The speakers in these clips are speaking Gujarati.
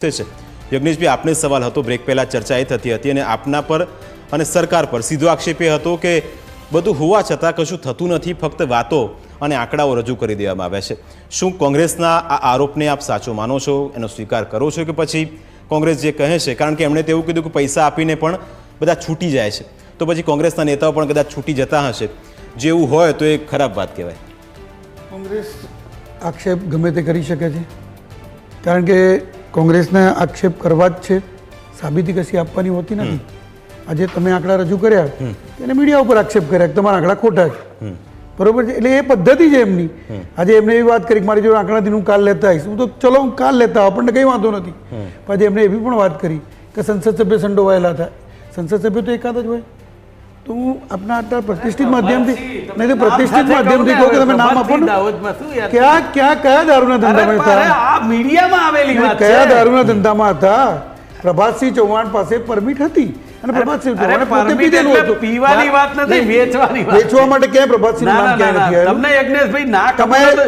છે યજ્ઞેશભાઈ, આપને સવાલ હતો બ્રેક પહેલા ચર્ચા એ થતી હતી અને આપના પર અને સરકાર પર સીધો આક્ષેપ એ હતો કે બધું હોવા છતાં કશું થતું નથી, ફક્ત વાતો અને આંકડાઓ રજૂ કરી દેવામાં આવ્યા છે. શું કોંગ્રેસના આ આરોપને આપ સાચો માનો છો, એનો સ્વીકાર કરો છો કે પછી કોંગ્રેસ જે કહે છે, કારણ કે એમણે તો એવું કીધું કે પૈસા આપીને પણ બધા છૂટી જાય છે, તો પછી કોંગ્રેસના નેતાઓ પણ કદાચ છૂટી જતા હશે, જે એવું હોય તો એ ખરાબ વાત કહેવાય? કોંગ્રેસ આક્ષેપ ગમે તે કરી શકે છે, કારણ કે કોંગ્રેસને આક્ષેપ કરવા જ છે, સાબિતી કશી આપવાની હોતી નથી. આજે તમે આંકડા રજૂ કર્યા એને મીડિયા ઉપર આક્ષેપ કર્યા કે તમારા આંકડા ખોટા છે, બરોબર છે, એટલે એ પદ્ધતિ છે એમની. આજે એમને એવી વાત કરી કે મારી જોડે આંકડાથી હું કાલ લેતા આવીશ, હું તો ચલો હું કાલ લેતા આવું, આપણને કંઈ વાંધો નથી. પછી એમને એવી પણ વાત કરી કે સંસદ સભ્ય સંડોવાયેલા હતા. સંસદ સભ્ય તો એકાદ જ હોય. તો હું આપણા આટલા પ્રતિષ્ઠિત માધ્યમથી, નહીં તો પ્રતિષ્ઠિત માધ્યમથી કહું કે તમે નામ આપો ને, કયા દારૂના ધંધામાં હતા, મીડિયામાં આવેલી વાત છે, કયા દારૂના ધંધામાં હતા? પ્રભાતસિંહ ચૌહાણ પાસે પરમિટ હતી અને પ્રભાતસિંહ ચૌહાણે પોતે પીધેલું હતું. પીવાની વાત નથી, વેચવાની વાત. વેચવા માટે ક્યાંય પ્રભાતસિંહ નામ ક્યાંય નથી આવ્યું. તમને યજ્ઞેશભાઈ ના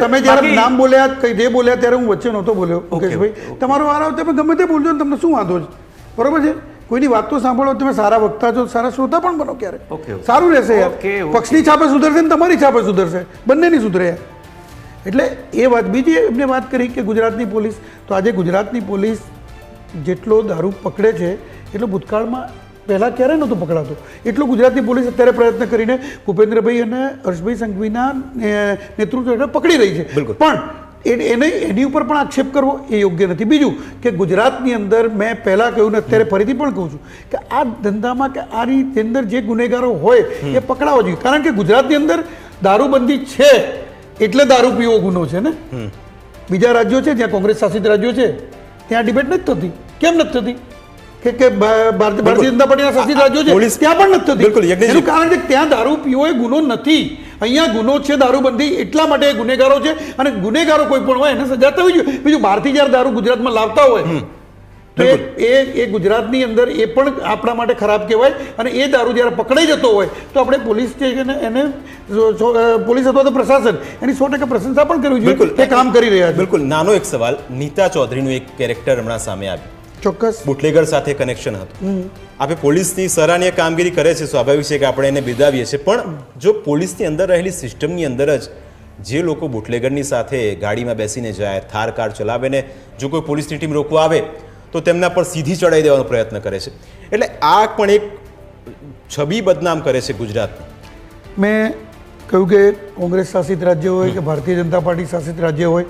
તમે જ્યારે નામ બોલ્યા, કઈ જે બોલ્યા ત્યારે હું વચ્ચે નહોતો બોલ્યો. મુકેશભાઈ, તમારો વાર આવે તમે ગમે તે બોલજો ને, તમને શું વાંધો છે? બરોબર છે, કોઈની વાત તો સાંભળો. તમે સારા વક્તા છો, સારા શ્રોતા પણ બનો, ક્યારે સારું રહેશે યાર. પક્ષની છાપે સુધરશે ને તમારી છાપે સુધરશે, બંનેની સુધરે યાર. એટલે એ વાત. બીજી એમને વાત કરી કે ગુજરાતની પોલીસ, તો આજે ગુજરાતની પોલીસ જેટલો દારૂ પકડે છે એટલો ભૂતકાળમાં પહેલાં ક્યારેય નહોતો પકડાતો. એટલો ગુજરાતની પોલીસ અત્યારે પ્રયત્ન કરીને ભૂપેન્દ્રભાઈ અને હર્ષભાઈ સંઘવીના નેતૃત્વ હેઠળ પકડી રહી છે. પણ એની ઉપર પણ આક્ષેપ કરવો એ યોગ્ય નથી. બીજું કે ગુજરાતની અંદર મેં પહેલાં કહ્યું ને અત્યારે ફરીથી પણ કહું છું કે આ ધંધામાં કે આની અંદર જે ગુનેગારો હોય એ પકડાવા જોઈએ. કારણ કે ગુજરાતની અંદર દારૂબંધી છે એટલે દારૂ પીવો ગુનો છે ને. બીજા રાજ્યો છે જ્યાં કોંગ્રેસ શાસિત રાજ્યો છે ત્યાં ડિબેટ નથી થતી. કેમ નથી થતી? કે ભારતીય જનતા પાર્ટીના શાસિત રાજ્યો છે ત્યાં પણ નથી થતી. એનું કારણ કે ત્યાં દારૂ પીવો એ ગુનો નથી. અહીંયા ગુનો છે દારૂબંધી, એટલા માટે ગુનેગારો છે અને ગુનેગારો કોઈ પણ હોય એને સજા થવી જોઈએ. બીજું, બહારથી જ્યારે દારૂ ગુજરાતમાં લાવતા હોય તો એ ગુજરાતની અંદર એ પણ આપણા માટે ખરાબ કહેવાય. અને એ દારૂ જ્યારે પકડાઈ જતો હોય તો આપણે પોલીસ સ્ટેશન એને પોલીસ અથવા તો પ્રશાસન એની 100% પ્રશંસા પણ કરવી જોઈએ. એ કામ કરી રહ્યા છે. બિલકુલ. નાનો એક સવાલ, નીતા ચૌધરીનું એક કેરેક્ટર હમણાં સામે આવ્યું, ચોક્કસ બુટલેગર સાથે કનેક્શન હતું. આપણે પોલીસની સરાહનીય કામગીરી કરે છે, સ્વાભાવિક છે કે આપણે એને બિરદાવીએ છીએ, પણ જો પોલીસની અંદર રહેલી સિસ્ટમની અંદર જ જે લોકો બુટલેગરની સાથે ગાડીમાં બેસીને જાય, થાર કાર ચલાવે ને જો કોઈ પોલીસની ટીમ રોકવા આવે તો તેમના પર સીધી ચડાવી દેવાનો પ્રયત્ન કરે છે, એટલે આ પણ એક છબી બદનામ કરે છે ગુજરાતની. મેં કહ્યું કે કોંગ્રેસ શાસિત રાજ્ય હોય કે ભારતીય જનતા પાર્ટી શાસિત રાજ્ય હોય,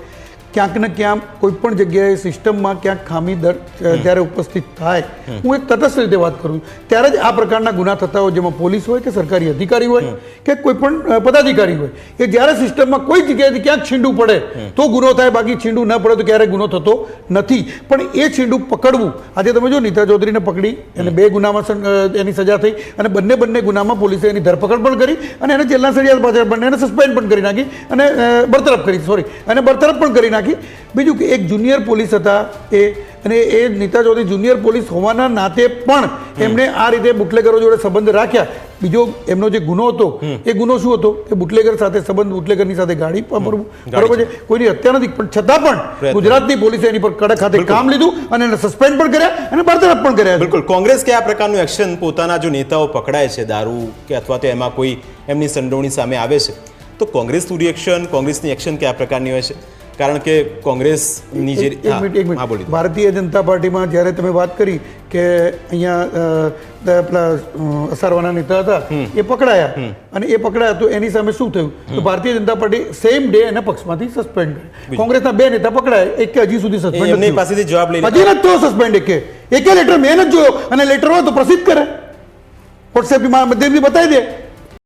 ક્યાંક ને ક્યાંક કોઈ પણ જગ્યાએ સિસ્ટમમાં ક્યાંક ખામી જ્યારે ઉપસ્થિત થાય, હું એક તટસ્થ રીતે વાત કરું ત્યારે જ આ પ્રકારના ગુના થતા હોય, જેમાં પોલીસ હોય કે સરકારી અધિકારી હોય કે કોઈ પણ પદાધિકારી હોય, એ જ્યારે સિસ્ટમમાં કોઈ જગ્યાએથી ક્યાંક છીંડું પડે તો ગુનો થાય, બાકી છીંડું ન પડે તો ક્યારેય ગુનો થતો નથી. પણ એ છીંડું પકડવું, આજે તમે જો નીતા ચૌધરીને પકડી અને 2 ગુનામાં એની સજા થઈ અને બંને ગુનામાં પોલીસે એની ધરપકડ પણ કરી અને એને જેલના સળિયા પાછળ બંને એને સસ્પેન્ડ પણ કરી નાખી અને બરતરફ પણ કરી નાખી. બીજું કે એક જુનિયર પોલીસ હતા અને એ નીતા ચૌધરી જુનિયર પોલીસ હોવાના નાતે પણ એમણે આ રીતે બુટલેગરો જોડે સંબંધ રાખ્યા. બીજો એમનો જે ગુનો હતો એ ગુનો શું હતો કે બુટલેગર સાથે સંબંધ, બુટલેગરની સાથે ગાડી વાપરવું, બરોબર છે, કોઈની હત્યા નથી, પણ છતાં પણ ગુજરાતની પોલીસે એની પર કડક હાથે કામ લીધું અને એને સસ્પેન્ડ પણ કર્યા અને બરતરફ પણ કર્યા. બિલકુલ. કોંગ્રેસ કયા પ્રકારનું એક્શન પોતાના જો નેતાઓ પકડાય છે દારૂ કે અથવા તો એમાં કોઈ એમની સંડોવણી સામે આવે છે તો કોંગ્રેસનું રિએક્શન, કોંગ્રેસની એક્શન કયા પ્રકારની હોય છે? કારણ કે કોંગ્રેસની જે ભારતીય જનતા પાર્ટીમાં જ્યારે તમે વાત કરી કે અહીંયા પેલા અસારવાના નેતા હતા એ પકડાયા અને એ પકડાયા તો એની સામે શું થયું? તો Bharatiya Janata party same day એના પક્ષમાંથી સસ્પેન્ડ કરી. કોંગ્રેસના 2 નેતા પકડાયા, એક હજી સુધી સસ્પેન્ડ એમની પાસેથી જવાબ લઈ હજી નથી થયો સસ્પેન્ડ. એકે લેટર મેં નથી જોયો અને લેટર હોય તો પ્રસિદ્ધ કરે, વોટ્સએપ માધ્યમથી બતાવી દે